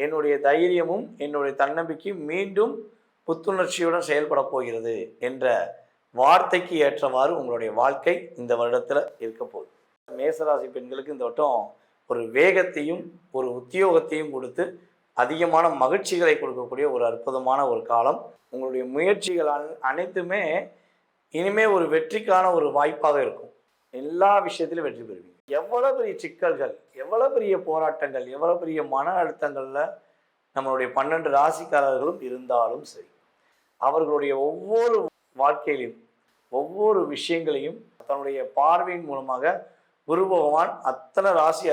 என்னுடைய தைரியமும் என்னுடைய தன்னம்பிக்கையும் மீண்டும் புத்துணர்ச்சியுடன் செயல்பட போகிறது என்ற வார்த்தைக்கு ஏற்றவாறு உங்களுடைய வாழ்க்கை இந்த வருடத்தில் இருக்க போகுது. மேசராசி பெண்களுக்கு இந்த வட்டம் ஒரு வேகத்தையும் ஒரு உத்தியோகத்தையும் கொடுத்து அதிகமான மகிழ்ச்சிகளை கொடுக்கக்கூடிய ஒரு அற்புதமான ஒரு காலம். உங்களுடைய முயற்சிகள் அனைத்துமே இனிமே ஒரு வெற்றிக்கான ஒரு வாய்ப்பாக இருக்கும். எல்லா விஷயத்திலும் வெற்றி பெறுவீங்க. எவ்வளோ பெரிய சிக்கல்கள், எவ்வளோ பெரிய போராட்டங்கள், எவ்வளோ பெரிய மன அழுத்தங்களில் நம்மளுடைய 12 ராசிக்காரர்களும் இருந்தாலும் சரி, அவர்களுடைய ஒவ்வொரு வாழ்க்கையிலும் ஒவ்வொரு விஷயங்களையும் தன்னுடைய பார்வையின் மூலமாக குரு பகவான் அத்தனை ராசி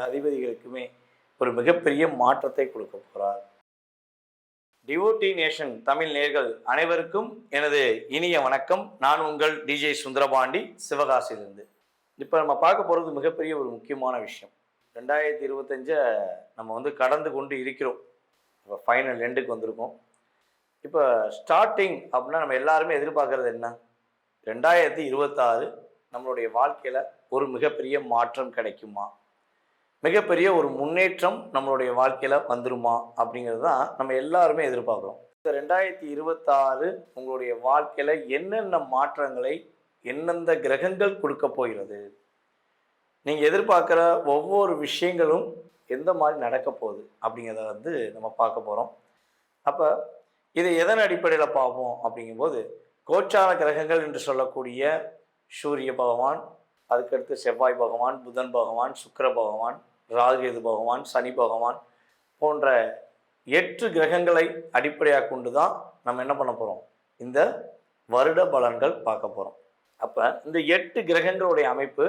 அதிபதிகளுக்குமே ஒரு மிகப்பெரிய மாற்றத்தை கொடுக்க போகிறார். டிவோட்டி நேஷன் தமிழ் நேயர்கள் அனைவருக்கும் எனது இனிய வணக்கம். நான் உங்கள் டிஜே சுந்தரபாண்டி, சிவகாசியிலிருந்து. இப்போ நம்ம பார்க்க போகிறது மிகப்பெரிய ஒரு முக்கியமான விஷயம். 2025 நம்ம கடந்து கொண்டு இருக்கிறோம். இப்போ ஃபைனல் எண்டுக்கு வந்திருக்கோம். இப்போ ஸ்டார்டிங் அப்படின்னா நம்ம எல்லாருமே எதிர்பார்க்கறது என்ன? 2026 நம்மளுடைய வாழ்க்கையில் ஒரு மிகப்பெரிய மாற்றம் கிடைக்குமா, மிகப்பெரிய ஒரு முன்னேற்றம் நம்மளுடைய வாழ்க்கையில் வந்துருமா அப்படிங்கிறது தான் நம்ம எல்லாருமே எதிர்பார்க்குறோம். இந்த 2026 உங்களுடைய வாழ்க்கையில் என்னென்ன மாற்றங்களை எந்தெந்த கிரகங்கள் கொடுக்க போகிறது, நீங்கள் எதிர்பார்க்குற ஒவ்வொரு விஷயங்களும் எந்த மாதிரி நடக்க போகுது அப்படிங்கிறத நம்ம பார்க்க போகிறோம். அப்போ இதை எதன் அடிப்படையில் பார்ப்போம் அப்படிங்கும்போது, கோச்சார கிரகங்கள் என்று சொல்லக்கூடிய சூரிய பகவான், அதுக்கடுத்து செவ்வாய் பகவான், புதன் பகவான், சுக்கிர பகவான், ராகுகேது பகவான், சனி பகவான் போன்ற 8 கிரகங்களை அடிப்படையாக கொண்டு தான் நம்ம என்ன பண்ண போகிறோம், இந்த வருட பலன்கள் பார்க்க போகிறோம். அப்போ இந்த 8 கிரகங்களுடைய அமைப்பு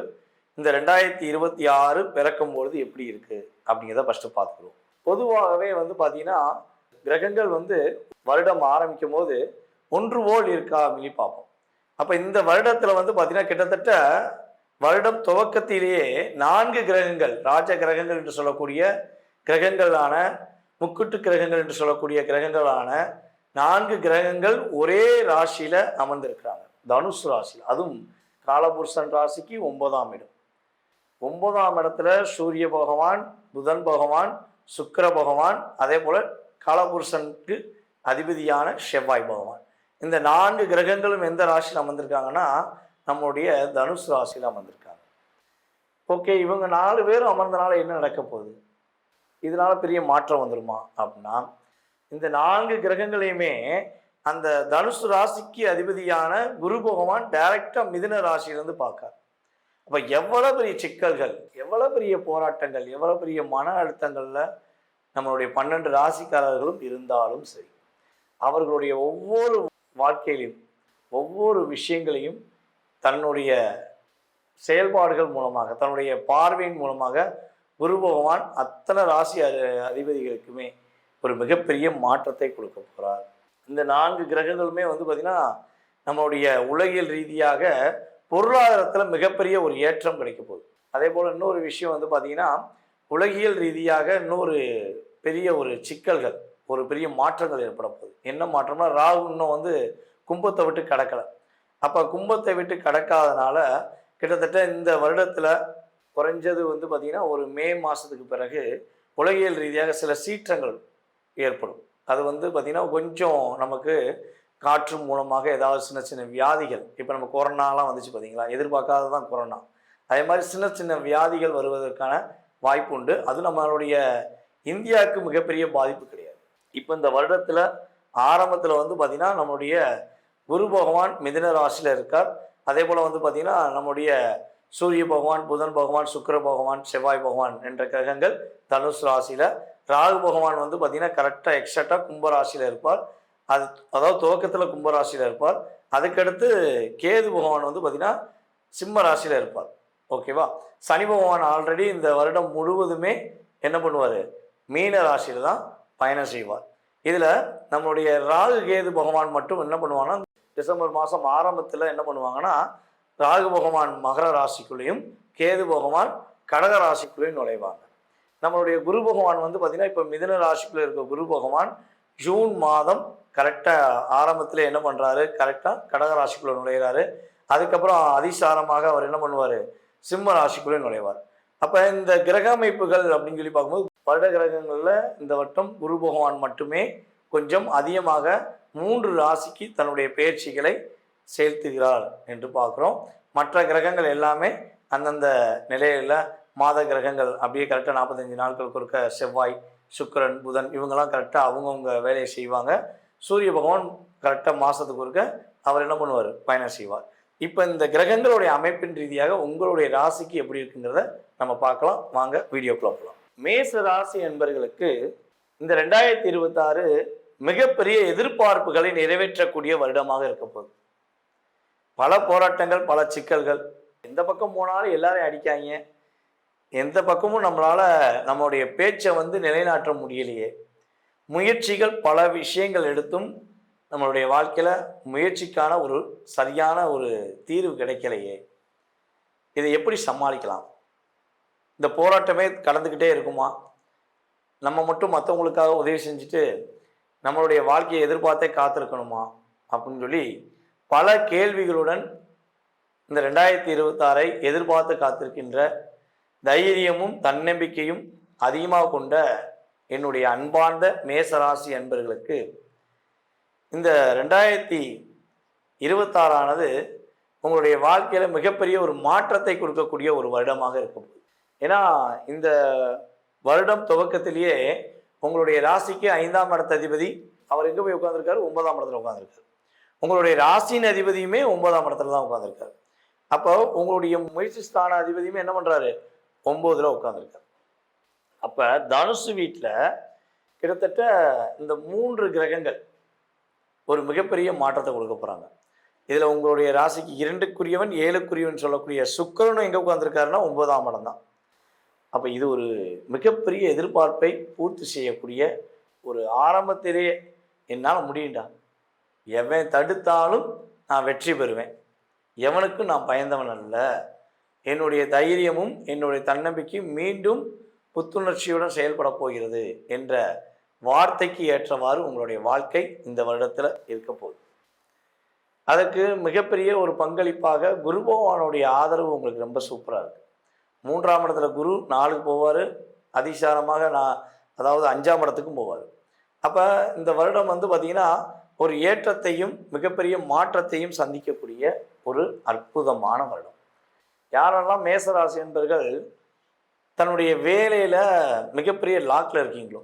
இந்த 2026 பிறக்கும்பொழுது எப்படி இருக்குது அப்படிங்கிறத ஃபஸ்ட்டு பார்த்துக்கிறோம். பொதுவாகவே பார்த்தீங்கன்னா கிரகங்கள் வருடம் ஆரம்பிக்கும் போது ஒன்று போல் இருக்கா அப்படின்னு பார்ப்போம். அப்போ இந்த வருடத்தில் பார்த்தீங்கன்னா கிட்டத்தட்ட வருடம் துவக்கத்திலேயே 4 கிரகங்கள், ராஜ கிரகங்கள் என்று சொல்லக்கூடிய கிரகங்களான, முக்குட்டு கிரகங்கள் என்று சொல்லக்கூடிய கிரகங்களான 4 கிரகங்கள் ஒரே ராசியில் அமர்ந்திருக்கிறாங்க, தனுசு ராசியில். அதுவும் காலபுருஷன் ராசிக்கு 9ஆம் இடம். 9ஆம் இடத்துல சூரிய பகவான், புதன் பகவான், சுக்கிர பகவான், அதே போல் காலபுருஷனுக்கு அதிபதியான செவ்வாய் பகவான். இந்த 4 கிரகங்களும் எந்த ராசியில் அமர்ந்திருக்காங்கன்னா நம்மளுடைய தனுசு ராசியில் அமர்ந்திருக்காங்க. ஓகே, இவங்க 4 பேரும் அமர்ந்தனால என்ன நடக்க போகுது, இதனால பெரிய மாற்றம் வந்துருமா அப்படின்னா, இந்த 4 கிரகங்களையுமே அந்த தனுசு ராசிக்கு அதிபதியான குரு பகவான் டைரக்டா மிதுன ராசியிலிருந்து பார்க்கார். அப்ப எவ்வளவு பெரிய சிக்கல்கள், எவ்வளவு பெரிய போராட்டங்கள், எவ்வளவு பெரிய மன அழுத்தங்கள்ல நம்மளுடைய 12 ராசிக்காரர்களும் இருந்தாலும் சரி, அவர்களுடைய ஒவ்வொரு வாழ்க்கையிலும் ஒவ்வொரு விஷயங்களையும் தன்னுடைய செயல்பாடுகள் மூலமாக, தன்னுடைய பார்வையின் மூலமாக குரு பகவான் அத்தனை ராசி அதிபதிகளுக்குமே ஒரு மிகப்பெரிய மாற்றத்தை கொடுக்க போகிறார். இந்த 4 கிரகங்களுமே பார்த்திங்கன்னா நம்மளுடைய உலகியல் ரீதியாக பொருளாதாரத்தில் மிகப்பெரிய ஒரு ஏற்றம் கிடைக்க போகுது. அதே போல் இன்னொரு விஷயம் பார்த்திங்கன்னா உலகியல் ரீதியாக இன்னொரு பெரிய ஒரு சிக்கல்கள், ஒரு பெரிய மாற்றங்கள் ஏற்பட போகுது. என்ன மாற்றம்னா, ராகு இன்னும் கும்பத்தை விட்டு கடக்கலை. அப்போ கும்பத்தை விட்டு கடக்காதனால கிட்டத்தட்ட இந்த வருடத்தில் குறைஞ்சது பார்த்திங்கன்னா ஒரு மே மாதத்துக்கு பிறகு உலகியல் ரீதியாக சில சீற்றங்கள் ஏற்படும். அது பார்த்திங்கன்னா கொஞ்சம் நமக்கு காற்று மூலமாக ஏதாவது சின்ன சின்ன வியாதிகள், இப்போ நம்ம கொரோனாலாம் வந்துச்சு பார்த்தீங்களா, எதிர்பார்க்காததான் கொரோனா, அதே மாதிரி சின்ன சின்ன வியாதிகள் வருவதற்கான வாய்ப்பு உண்டு. அது நம்மளுடைய இந்தியாவுக்கு மிகப்பெரிய பாதிப்பு கிடையாது. இப்போ இந்த வருடத்தில் ஆரம்பத்தில் பார்த்திங்கன்னா நம்மளுடைய குரு பகவான் மிதுன ராசியில் இருக்கார். அதே போல் பார்த்திங்கன்னா நம்முடைய சூரிய பகவான், புதன் பகவான், சுக்கிர பகவான், செவ்வாய் பகவான் என்ற கிரகங்கள் தனுசு ராசியில், ராகு பகவான் பார்த்திங்கன்னா கரெக்டாக எக்ஸாக்டாக கும்பராசியில் இருப்பார். அதாவது துவக்கத்தில் கும்பராசியில் இருப்பார். அதுக்கடுத்து கேது பகவான் பார்த்திங்கன்னா சிம்ம ராசியில் இருப்பார். ஓகேவா? சனி பகவான் ஆல்ரெடி இந்த வருடம் முழுவதுமே என்ன பண்ணுவார், மீன ராசியில் தான் பயணம் செய்வார். இதில் நம்மளுடைய ராகு கேது பகவான் மட்டும் என்ன பண்ணுவாங்கன்னா, டிசம்பர் மாதம் ஆரம்பத்தில் என்ன பண்ணுவாங்கன்னா, ராகு பகவான் மகர ராசிக்குள்ளேயும் கேது பகவான் கடக ராசிக்குள்ளேயும் நுழைவாங்க. நம்மளுடைய குரு பகவான் பார்த்திங்கன்னா இப்போ மிதுன ராசிக்குள்ளே இருக்க குரு பகவான் ஜூன் மாதம் கரெக்டாக ஆரம்பத்தில் என்ன பண்ணுறாரு, கரெக்டாக கடக ராசிக்குள்ளே நுழைகிறாரு. அதுக்கப்புறம் அதிசாரமாக அவர் என்ன பண்ணுவார், சிம்ம ராசிக்குள்ளே நுழைவார். அப்போ இந்த கிரக அமைப்புகள் அப்படின்னு சொல்லி பார்க்கும்போது வருட கிரகங்களில் இந்த வட்டம் குரு பகவான் மட்டுமே கொஞ்சம் அதிகமாக 3 ராசிக்கு தன்னுடைய பெயர்ச்சிகளை செலுத்துகிறார் என்று பார்க்குறோம். மற்ற கிரகங்கள் எல்லாமே அந்தந்த நிலையில் மாத கிரகங்கள் அப்படியே கரெக்டாக 45 நாட்களுக்கு ஒருக்க செவ்வாய், சுக்கிரன், புதன் இவங்கெல்லாம் கரெக்டாக அவங்கவுங்க வேலையை செய்வாங்க. சூரிய பகவான் கரெக்டாக மாதத்துக்கு ஒருக்க அவர் என்ன பண்ணுவார், பயணம் செய்வார். இப்போ இந்த கிரகங்களுடைய அமைப்பின் ரீதியாக உங்களுடைய ராசிக்கு எப்படி இருக்குங்கிறத நம்ம பார்க்கலாம். வாங்க வீடியோக்குள்ள போகலாம். மேச ராசி என்பவர்களுக்கு இந்த 2026 மிகப்பெரிய எதிர்பார்ப்புகளை நிறைவேற்றக்கூடிய வருடமாக இருக்க போகுது. பல போராட்டங்கள், பல சிக்கல்கள், எந்த பக்கம் போனாலும் எல்லாரையும் அடிக்காங்க, எந்த பக்கமும் நம்மளுடைய பேச்சை நிலைநாட்ட முடியலையே, முயற்சிகள் பல விஷயங்கள் எடுத்தும் நம்மளுடைய வாழ்க்கையில் முயற்சிக்கான ஒரு சரியான ஒரு தீர்வு கிடைக்கலையே, இதை எப்படி சமாளிக்கலாம்? இந்த போராட்டமே கடந்துக்கிட்டே இருக்குமா? நம்ம மட்டும் மற்றவங்களுக்காக உதவி செஞ்சுட்டு நம்மளுடைய வாழ்க்கையை எதிர்பார்த்தே காத்திருக்கணுமா அப்படின்னு சொல்லி பல கேள்விகளுடன் இந்த 2026 எதிர்பார்த்து காத்திருக்கின்ற தைரியமும் தன்னம்பிக்கையும் அதிகமாக கொண்ட என்னுடைய அன்பார்ந்த மேசராசி அன்பர்களுக்கு இந்த 2026 உங்களுடைய வாழ்க்கையில் மிகப்பெரிய ஒரு மாற்றத்தை கொடுக்கக்கூடிய ஒரு வருடமாக இருக்கும். ஏன்னா இந்த வருடம் துவக்கத்திலேயே உங்களுடைய ராசிக்கு 5ஆம் இடத்த அதிபதி அவர் எங்கே போய் உட்காந்துருக்காரு, 9ஆம் இடத்துல உட்காந்துருக்காரு. உங்களுடைய ராசியின் அதிபதியுமே 9ஆம் இடத்துல தான் உட்காந்துருக்காரு. அப்போ உங்களுடைய முயற்சி ஸ்தான அதிபதியுமே என்ன பண்ணுறாரு, 9ல் உட்காந்துருக்காரு. அப்போ தனுசு வீட்டில் கிட்டத்தட்ட இந்த 3 கிரகங்கள் ஒரு மிகப்பெரிய மாற்றத்தை கொடுக்க போகிறாங்க. இதில் உங்களுடைய ராசிக்கு 2க்குரியவன் 7க்குரியவன் சொல்லக்கூடிய சுக்கிரனும் எங்கே உட்காந்துருக்காருன்னா 9ஆம் இடம் தான். அப்போ இது ஒரு மிகப்பெரிய எதிர்பார்ப்பை பூர்த்தி செய்யக்கூடிய ஒரு ஆரம்பத்திலேயே என்னால் முடியுண்டா, எவன் தடுத்தாலும் நான் வெற்றி பெறுவேன், எவனுக்கும் நான் பயந்தவன் அல்ல, என்னுடைய தைரியமும் என்னுடைய தன்னம்பிக்கையும் மீண்டும் புத்துணர்ச்சியுடன் செயல்பட போகிறது என்ற வார்த்தைக்கு ஏற்றவாறு உங்களுடைய வாழ்க்கை இந்த வருடத்தில் இருக்க போகுது. அதற்கு மிகப்பெரிய ஒரு பங்களிப்பாக குரு பகவானுடைய ஆதரவு உங்களுக்கு ரொம்ப சூப்பராக இருக்குது. 3ஆம் இடத்துல குரு 4க்கு போவார், அதிசாரமாக அதாவது 5ஆம் இடத்துக்கும் போவார். அப்போ இந்த வருடம் பார்த்திங்கன்னா ஒரு ஏற்றத்தையும் மிகப்பெரிய மாற்றத்தையும் சந்திக்கக்கூடிய ஒரு அற்புதமான வருடம். யாரெல்லாம் மேசராசி என்பவர்கள் தன்னுடைய வேலையில் மிகப்பெரிய லாக்கில் இருக்கீங்களோ,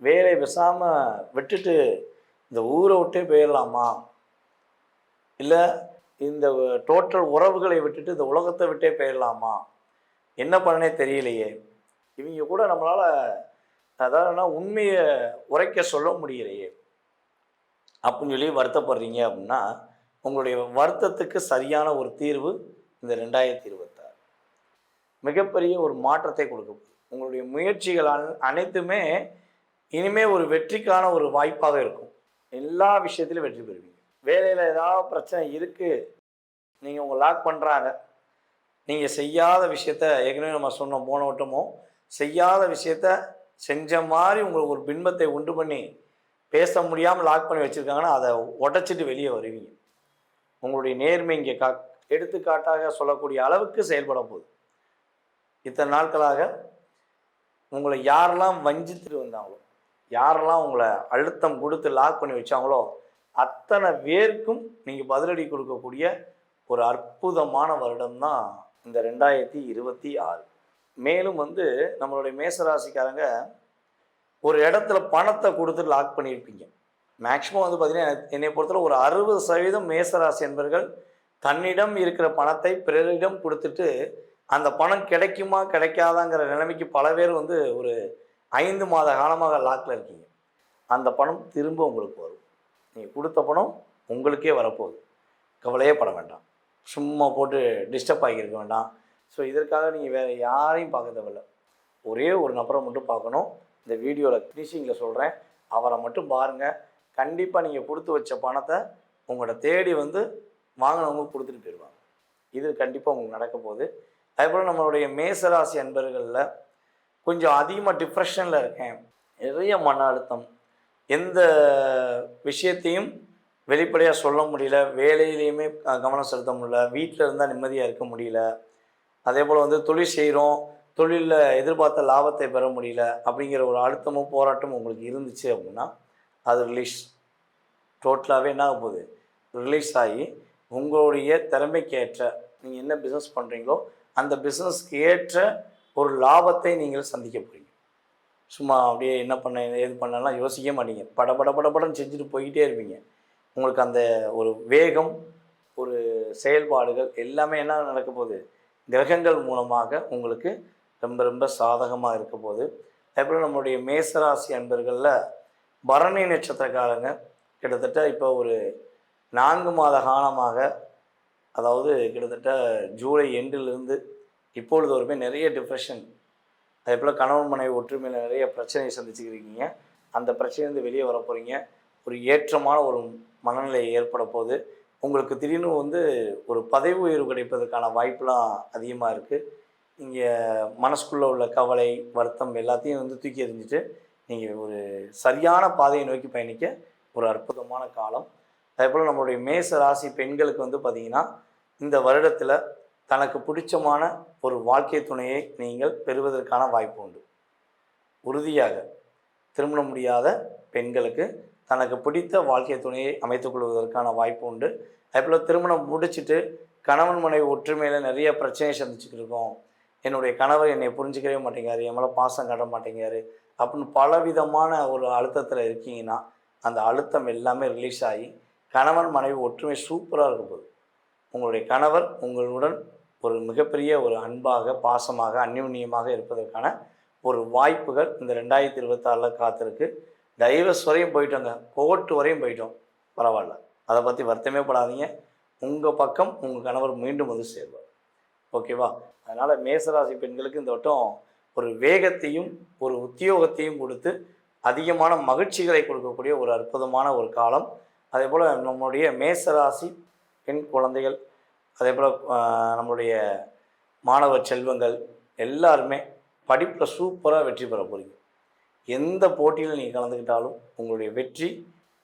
வேலை பேசாமல் விட்டுட்டு இந்த ஊரை விட்டே போயிடலாமா, இல்லை இந்த டோட்டல் உறவுகளை விட்டுட்டு இந்த உலகத்தை விட்டே போயிடலாமா, என்ன பண்ணனே தெரியலையே, இவங்க கூட நம்மளால் அதாவதுனா உண்மையை உரைக்க சொல்ல முடியலையே அப்படின்னு சொல்லி வருத்தப்படுறீங்க அப்படின்னா உங்களுடைய வருத்தத்துக்கு சரியான ஒரு தீர்வு இந்த 2026 மிகப்பெரிய ஒரு மாற்றத்தை கொடுக்கும். உங்களுடைய முயற்சிகள் அனைத்துமே இனிமேல் ஒரு வெற்றிக்கான ஒரு வாய்ப்பாக இருக்கும். எல்லா விஷயத்திலும் வெற்றி பெறுவீங்க. வேலையில் ஏதாவது பிரச்சனை இருக்குது, நீங்கள் உங்களை லாக் பண்ணுறாங்க, நீங்கள் செய்யாத விஷயத்த ஏற்கனவே நம்ம சொன்னோம் போன வட்டமோ, செய்யாத விஷயத்த செஞ்ச மாதிரி உங்களுக்கு ஒரு பின்பத்தை உண்டு பண்ணி பேச முடியாமல் லாக் பண்ணி வச்சுருக்காங்கன்னா அதை உடைச்சிட்டு வெளியே வருவீங்க. உங்களுடைய நேர்மை இங்கே எடுத்துக்காட்டாக சொல்லக்கூடிய அளவுக்கு செயல்பட போகுது. இத்தனை நாட்களாக உங்களை யாரெல்லாம் வஞ்சித்துட்டு வந்தாங்களோ, யாரெல்லாம் உங்களை அழுத்தம் கொடுத்து லாக் பண்ணி வச்சாங்களோ அத்தனை பேருக்கும் நீங்கள் பதிலடி கொடுக்கக்கூடிய ஒரு அற்புதமான வருடம் தான் இந்த 2026. மேலும் நம்மளுடைய மேசராசிக்காரங்க ஒரு இடத்துல பணத்தை கொடுத்து லாக் பண்ணியிருப்பீங்க. மேக்ஸிமம் பார்த்திங்கன்னா என்னை பொறுத்தவரை ஒரு 60% மேசராசி என்பவர்கள் தன்னிடம் இருக்கிற பணத்தை பிறரிடம் கொடுத்துட்டு அந்த பணம் கிடைக்குமா கிடைக்காதாங்கிற நிலைமைக்கு பல பேர் ஒரு 5 மாத காலமாக லாக்கில் இருக்கீங்க. அந்த பணம் திரும்ப உங்களுக்கு வரும். நீங்கள் கொடுத்த பணம் உங்களுக்கே வரப்போகுது. கவலையே பட வேண்டாம், சும்மா போட்டு டிஸ்டர்ப் ஆகியிருக்க வேண்டாம். ஸோ இதற்காக நீங்கள் வேறு யாரையும் பார்க்க தேவையில்லை, ஒரே ஒரு நபரை மட்டும் பார்க்கணும். இந்த வீடியோவில் ஃபினிஷிங்கில் சொல்கிறேன், அவரை மட்டும் பாருங்கள். கண்டிப்பாக நீங்கள் கொடுத்து வச்ச பணத்தை உங்களோட தேடி வாங்கினவங்க கொடுத்துட்டு போயிடுவாங்க. இது கண்டிப்பாக உங்களுக்கு நடக்க போகுது. அதேபோல் நம்மளுடைய மேசராசி அன்பர்களில் கொஞ்சம் அதிகமாக டிப்ரெஷனில் இருக்கேன், நிறைய மன அழுத்தம், எந்த விஷயத்தையும் வெளிப்படையாக சொல்ல முடியல, வேலையிலையுமே கவனம் செலுத்த முடியல, வீட்டில் இருந்தால் நிம்மதியாக இருக்க முடியல, அதே போல் தொழில் செய்கிறோம், தொழிலில் எதிர்பார்த்த லாபத்தை பெற முடியல அப்படிங்கிற ஒரு அழுத்தமும் போராட்டமும் உங்களுக்கு இருந்துச்சு அப்படின்னா அது ரிலீஸ் டோட்டலாகவே என்ன ஆக போகுது, ரிலீஸ் ஆகி உங்களுடைய திறமைக்கு ஏற்ற நீங்கள் என்ன பிஸ்னஸ் பண்ணுறீங்களோ அந்த பிஸ்னஸ்க்கு ஏற்ற ஒரு லாபத்தை நீங்கள் சந்திக்க போகிறீங்க. சும்மா அப்படியே என்ன பண்ண ஏது பண்ணலாம் யோசிக்க மாட்டீங்க. படன்னு செஞ்சுட்டு போய்கிட்டே இருப்பீங்க. உங்களுக்கு அந்த ஒரு வேகம், ஒரு செயல்பாடுகள் எல்லாமே என்ன நடக்க போகுது, கிரகங்கள் மூலமாக உங்களுக்கு ரொம்ப ரொம்ப சாதகமாக இருக்க போகுது. அதேபோல் நம்மளுடைய மேசராசி அன்பர்களில் பரணி நட்சத்திரக்காரங்க கிட்டத்தட்ட இப்போ ஒரு 4 மாத காலமாக, அதாவது கிட்டத்தட்ட ஜூலை எண்டிலிருந்து இப்பொழுது வரைமே நிறைய டிப்ரெஷன், அதே போல் கணவன் மனைவி ஒற்றுமையில் நிறைய பிரச்சனையை சந்திச்சுக்கிறீங்க. அந்த பிரச்சனையிலேருந்து வெளியே வர போகிறீங்க. ஒரு ஏற்றமான ஒரு மனநிலை ஏற்பட போகுது. உங்களுக்கு திடீர்னு ஒரு பதவி உயர்வு கிடைப்பதற்கான வாய்ப்புலாம் அதிகமாக இருக்குது. நீங்கள் மனசுக்குள்ளே உள்ள கவலை, வருத்தம் எல்லாத்தையும் தூக்கி எறிஞ்சிட்டு நீங்கள் ஒரு சரியான பாதையை நோக்கி பயணிக்க ஒரு அற்புதமான காலம். அதேபோல் நம்மளுடைய மேச ராசி பெண்களுக்கு பார்த்திங்கன்னா இந்த வருடத்தில் தனக்கு பிடிச்சமான ஒரு வாழ்க்கை துணையை நீங்கள் பெறுவதற்கான வாய்ப்பு உண்டு. உறுதியாக திருமணம் முடியாத பெண்களுக்கு தனக்கு பிடித்த வாழ்க்கை துணையை அமைத்துக் கொள்வதற்கான வாய்ப்பு உண்டு. அதேபோல் திருமணம் முடிச்சுட்டு கணவன் மனைவி ஒற்றுமையில் நிறைய பிரச்சனையை சந்திச்சுக்கிட்டு இருக்கோம், என்னுடைய கணவர் என்னை புரிஞ்சிக்கவே மாட்டேங்காரு, என் மேலே பாசம் காட்ட மாட்டேங்காரு அப்படின்னு பலவிதமான ஒரு அழுத்தத்தில் இருக்கீங்கன்னா அந்த அழுத்தம் எல்லாமே ரிலீஸ் ஆகி கணவன் மனைவி ஒற்றுமை சூப்பராக இருக்கும் போது உங்களுடைய கணவர் உங்களுடன் ஒரு மிகப்பெரிய ஒரு அன்பாக, பாசமாக, அந்யோன்யமாக இருப்பதற்கான ஒரு வாய்ப்புகள் இந்த 2026 காத்திருக்கு. டைவர்ஸ் வரையும் போயிட்டோங்க, கோர்ட்டு வரையும் போயிட்டோம், பரவாயில்ல, அதை பற்றி வருத்தமே படாதீங்க. உங்கள் பக்கம் உங்கள் கணவர் மீண்டும் சேர்வார். ஓகேவா? அதனால் மேசராசி பெண்களுக்கு இந்த வட்டம் ஒரு வேகத்தையும் ஒரு உத்தியோகத்தையும் கொடுத்து அதிகமான மகிழ்ச்சிகளை கொடுக்கக்கூடிய ஒரு அற்புதமான ஒரு காலம். அதே போல் நம்முடைய மேசராசி பெண் குழந்தைகள், அதே போல் நம்மளுடைய மாணவ செல்வங்கள் எல்லாருமே படிப்பில் சூப்பராக வெற்றி பெற போகிறீங்க. எந்த போட்டியில் நீங்கள் கலந்துக்கிட்டாலும் உங்களுடைய வெற்றி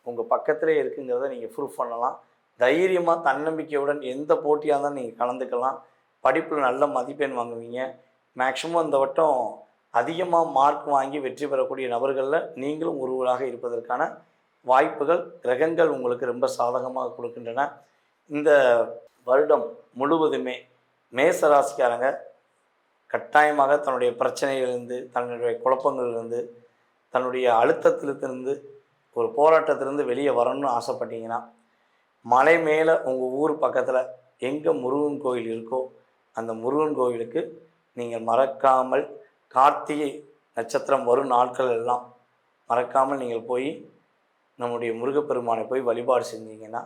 உங்கள் பக்கத்திலே இருக்குங்கிறத நீங்கள் ப்ரூஃப் பண்ணலாம். தைரியமாக தன்னம்பிக்கையுடன் எந்த போட்டியாக இருந்தாலும் நீங்கள் கலந்துக்கலாம். படிப்பில் நல்ல மதிப்பெண் வாங்குவீங்க. மேக்ஸிமம் இந்த வட்டம் அதிகமாக மார்க் வாங்கி வெற்றி பெறக்கூடிய நபர்களில் நீங்களும் ஒருவராக இருப்பதற்கான வாய்ப்புகள் கிரகங்கள் உங்களுக்கு ரொம்ப சாதகமாக கொடுக்கின்றன. இந்த வருடம் முழுவதுமே மேசராசிக்காரங்க கட்டாயமாக தன்னுடைய பிரச்சனைகளிலிருந்து, தன்னுடைய குழப்பங்களிலிருந்து, தன்னுடைய அழுத்தத்திலிருந்து, ஒரு போராட்டத்திலிருந்து வெளியே வரணும்னு ஆசைப்பட்டீங்கன்னா மலை மேலே உங்கள் ஊர் பக்கத்தில் எங்கே முருகன் கோயில் இருக்கோ அந்த முருகன் கோயிலுக்கு நீங்கள் மறக்காமல் கார்த்திகை நட்சத்திரம் வரும் நாட்கள் எல்லாம் மறக்காமல் நீங்கள் போய் நம்முடைய முருகப்பெருமானை போய் வழிபாடு செஞ்சீங்கன்னா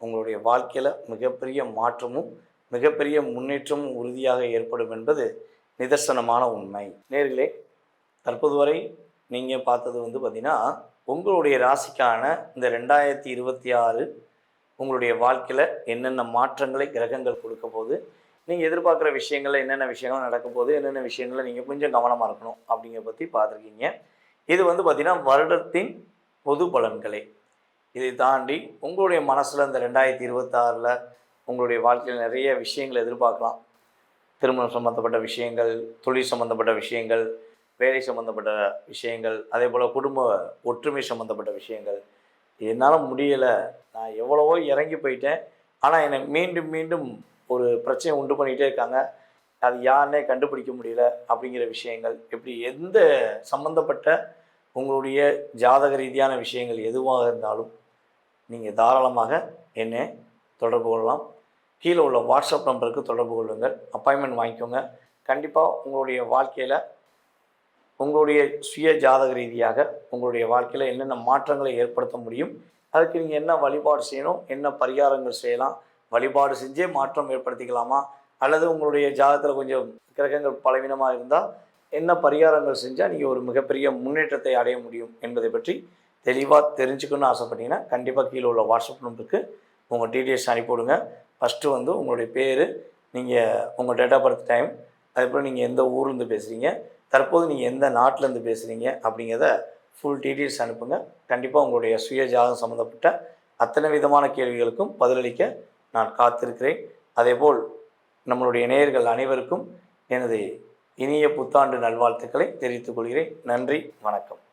உங்களுடைய வாழ்க்கையில் மிகப்பெரிய மாற்றமும் மிகப்பெரிய முன்னேற்றமும் உறுதியாக ஏற்படும் என்பது நிதர்சனமான உண்மை. நேர்களே, தற்போது வரை நீங்கள் பார்த்தது பார்த்திங்கன்னா உங்களுடைய ராசிக்கான இந்த 2026 உங்களுடைய வாழ்க்கையில் என்னென்ன மாற்றங்களை கிரகங்கள் கொடுக்க போது, நீங்கள் எதிர்பார்க்குற விஷயங்களில் என்னென்ன விஷயங்கள் நடக்க போகுது, என்னென்ன விஷயங்களில் நீங்கள் கொஞ்சம் கவனமாக இருக்கணும் அப்படிங்கிறத பற்றி பார்த்துருக்கீங்க. இது பார்த்திங்கன்னா வருடத்தின் பொது பலன்களே. இதை தாண்டி உங்களுடைய மனசில் இந்த 2026 உங்களுடைய வாழ்க்கையில் நிறைய விஷயங்களை எதிர்பார்க்கலாம். திருமணம் சம்மந்தப்பட்ட விஷயங்கள், தொழில் சம்மந்தப்பட்ட விஷயங்கள், வேலை சம்மந்தப்பட்ட விஷயங்கள், அதே போல் குடும்ப ஒற்றுமை சம்மந்தப்பட்ட விஷயங்கள். என்னால் முடியலை, நான் எவ்வளவோ இறங்கி போயிட்டேன், ஆனால் என்னை மீண்டும் மீண்டும் ஒரு பிரச்சனை உண்டு பண்ணிகிட்டே இருக்காங்க, அது யாருன்னே கண்டுபிடிக்க முடியல அப்படிங்கிற விஷயங்கள், இப்படி எந்த சம்மந்தப்பட்ட உங்களுடைய ஜாதக ரீதியான விஷயங்கள் எதுவாக இருந்தாலும் நீங்கள் தாராளமாக என்னை தொடர்பு கொள்ளலாம். கீழே உள்ள வாட்ஸ்அப் நம்பருக்கு தொடர்பு கொள்ளுங்கள், அப்பாயின்மெண்ட் வாங்கிக்கோங்க. கண்டிப்பாக உங்களுடைய வாழ்க்கையில் உங்களுடைய சுய ஜாதக ரீதியாக உங்களுடைய வாழ்க்கையில் என்னென்ன மாற்றங்களை ஏற்படுத்த முடியும், அதுக்கு நீங்கள் என்ன வழிபாடு செய்யணும், என்ன பரிகாரங்கள் செய்யலாம், வழிபாடு செஞ்சே மாற்றம் ஏற்படுத்திக்கலாமா, அல்லது உங்களுடைய ஜாதகத்தில் கொஞ்சம் கிரகங்கள் பலவீனமாக இருந்தால் என்ன பரிகாரங்கள் செஞ்சால் நீங்கள் ஒரு மிகப்பெரிய முன்னேற்றத்தை அடைய முடியும் என்பதை பற்றி தெளிவாக தெரிஞ்சுக்கணும்னு ஆசைப்பட்டீங்கன்னா கண்டிப்பாக கீழே உள்ள வாட்ஸ்அப் நம்பருக்கு உங்கள் டீட்டெயில்ஸ் அனுப்பிவிடுங்க. ஃபஸ்ட்டு உங்களுடைய பேர், நீங்கள் உங்கள் டேட் ஆஃப் பர்த் டைம், அதுக்கப்புறம் நீங்கள் எந்த ஊர்லேருந்து பேசுகிறீங்க, தற்போது நீங்கள் எந்த நாட்டிலேருந்து பேசுகிறீங்க அப்படிங்கிறத ஃபுல் டீட்டெயில்ஸ் அனுப்புங்க. கண்டிப்பாக உங்களுடைய சுய ஜாதகம் சம்மந்தப்பட்ட அத்தனை விதமான கேள்விகளுக்கும் பதிலளிக்க நான் காத்திருக்கிறேன். அதேபோல் நம்மளுடைய நேயர்கள் அனைவருக்கும் எனது இனிய புத்தாண்டு நல்வாழ்த்துக்களை தெரிவித்துக் கொள்கிறேன். நன்றி, வணக்கம்.